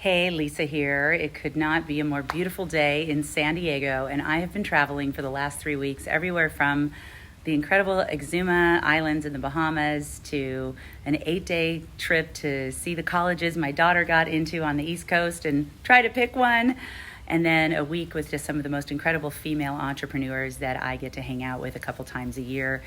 Hey, Lisa here. It could not be a more beautiful day in San Diego, and I have been traveling for the last 3 weeks everywhere from the incredible Exuma Islands in the Bahamas to an 8-day trip to see the colleges my daughter got into on the East Coast and try to pick one, and then a week with just some of the most incredible female entrepreneurs that I get to hang out with a couple times a year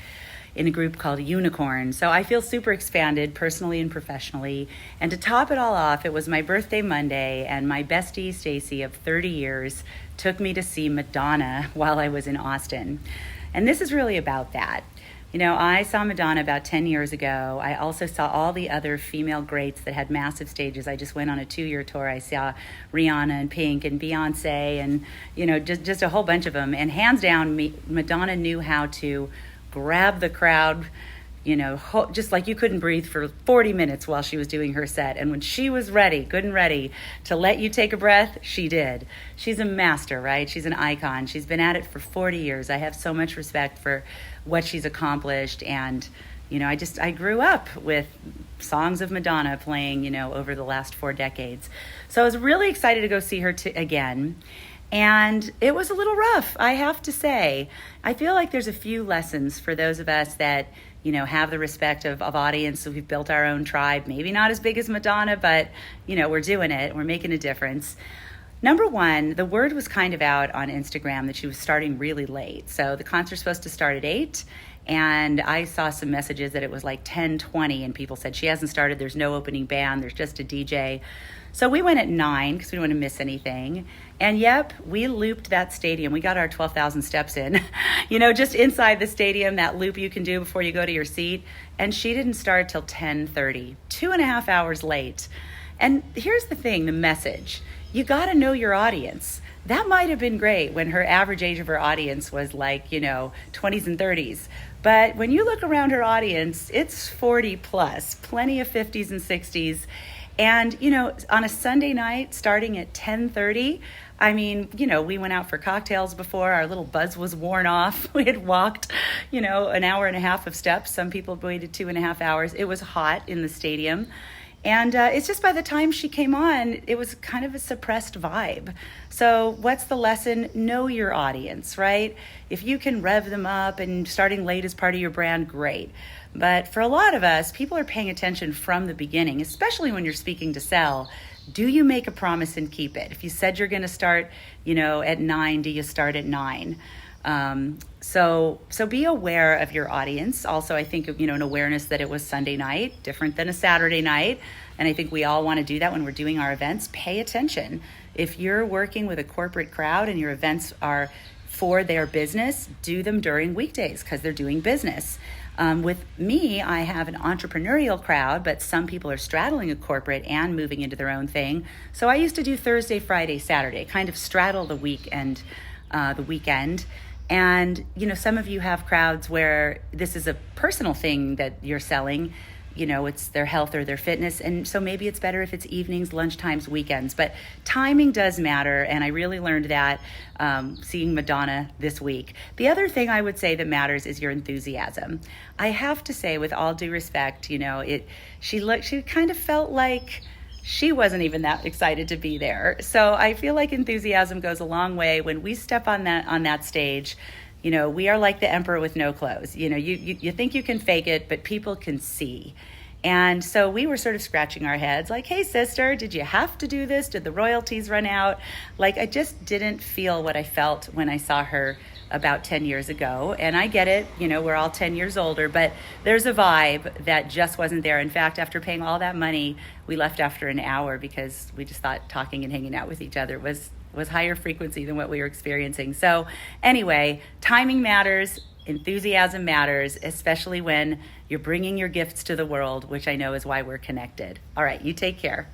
in a group called Unicorn. So I feel super expanded personally and professionally. And to top it all off, it was my birthday Monday, and my bestie, Stacy, of 30 years, took me to see Madonna while I was in Austin. And this is really about that. You know, I saw Madonna about 10 years ago. I also saw all the other female greats that had massive stages. I just went on a 2-year tour. I saw Rihanna and Pink and Beyonce and, just a whole bunch of them. And hands down, Madonna knew how to grab the crowd, just like you couldn't breathe for 40 minutes while she was doing her set. And when she was ready, good and ready to let you take a breath, she did. She's a master, right? She's an icon. She's been at it for 40 years. I have so much respect for what she's accomplished. And, I grew up with songs of Madonna playing, over the last 4 decades. So I was really excited to go see her again. And it was a little rough, I have to say. I feel like there's a few lessons for those of us that, have the respect of audience. So we've built our own tribe, maybe not as big as Madonna, but, we're doing it. We're making a difference. Number one, the word was kind of out on Instagram that she was starting really late. So the concert's supposed to start at 8. And I saw some messages that it was like 10:20, and people said she hasn't started. There's no opening band. There's just a DJ. So we went at 9 because we didn't want to miss anything. And yep, we looped that stadium. We got our 12,000 steps in, just inside the stadium, that loop you can do before you go to your seat. And she didn't start till 10:30, 2.5 hours late. And here's the thing, the message. You got to know your audience. That might have been great when her average age of her audience was like, 20s and 30s. But when you look around her audience, it's 40 plus, plenty of 50s and 60s. And, on a Sunday night starting at 10:30, we went out for cocktails before. Our little buzz was worn off. We had walked, an hour and a half of steps. Some people waited 2.5 hours. It was hot in the stadium. And it's just by the time she came on, it was kind of a suppressed vibe. So what's the lesson? Know your audience, right? If you can rev them up and starting late is part of your brand, great. But for a lot of us, people are paying attention from the beginning, especially when you're speaking to sell. Do you make a promise and keep it? If you said you're going to start, at 9, do you start at 9? So be aware of your audience. Also, I think, an awareness that it was Sunday night, different than a Saturday night. And I think we all want to do that when we're doing our events. Pay attention. If you're working with a corporate crowd and your events are for their business, do them during weekdays because they're doing business. With me, I have an entrepreneurial crowd, but some people are straddling a corporate and moving into their own thing. So I used to do Thursday, Friday, Saturday, kind of straddle the week and the weekend. And, some of you have crowds where this is a personal thing that you're selling, it's their health or their fitness. And so maybe it's better if it's evenings, lunchtimes, weekends. But timing does matter. And I really learned that seeing Madonna this week. The other thing I would say that matters is your enthusiasm. I have to say, with all due respect, she kind of felt like she wasn't even that excited to be there. So I feel like enthusiasm goes a long way. When we step on that stage, we are like the emperor with no clothes. You think you can fake it, but people can see. And so we were sort of scratching our heads like, hey, sister, did you have to do this? Did the royalties run out? Like, I just didn't feel what I felt when I saw her about 10 years ago. And I get it, we're all 10 years older, but there's a vibe that just wasn't there. In fact, after paying all that money, we left after an hour because we just thought talking and hanging out with each other was higher frequency than what we were experiencing. So anyway, timing matters, enthusiasm matters, especially when you're bringing your gifts to the world, which I know is why we're connected. All right, you take care.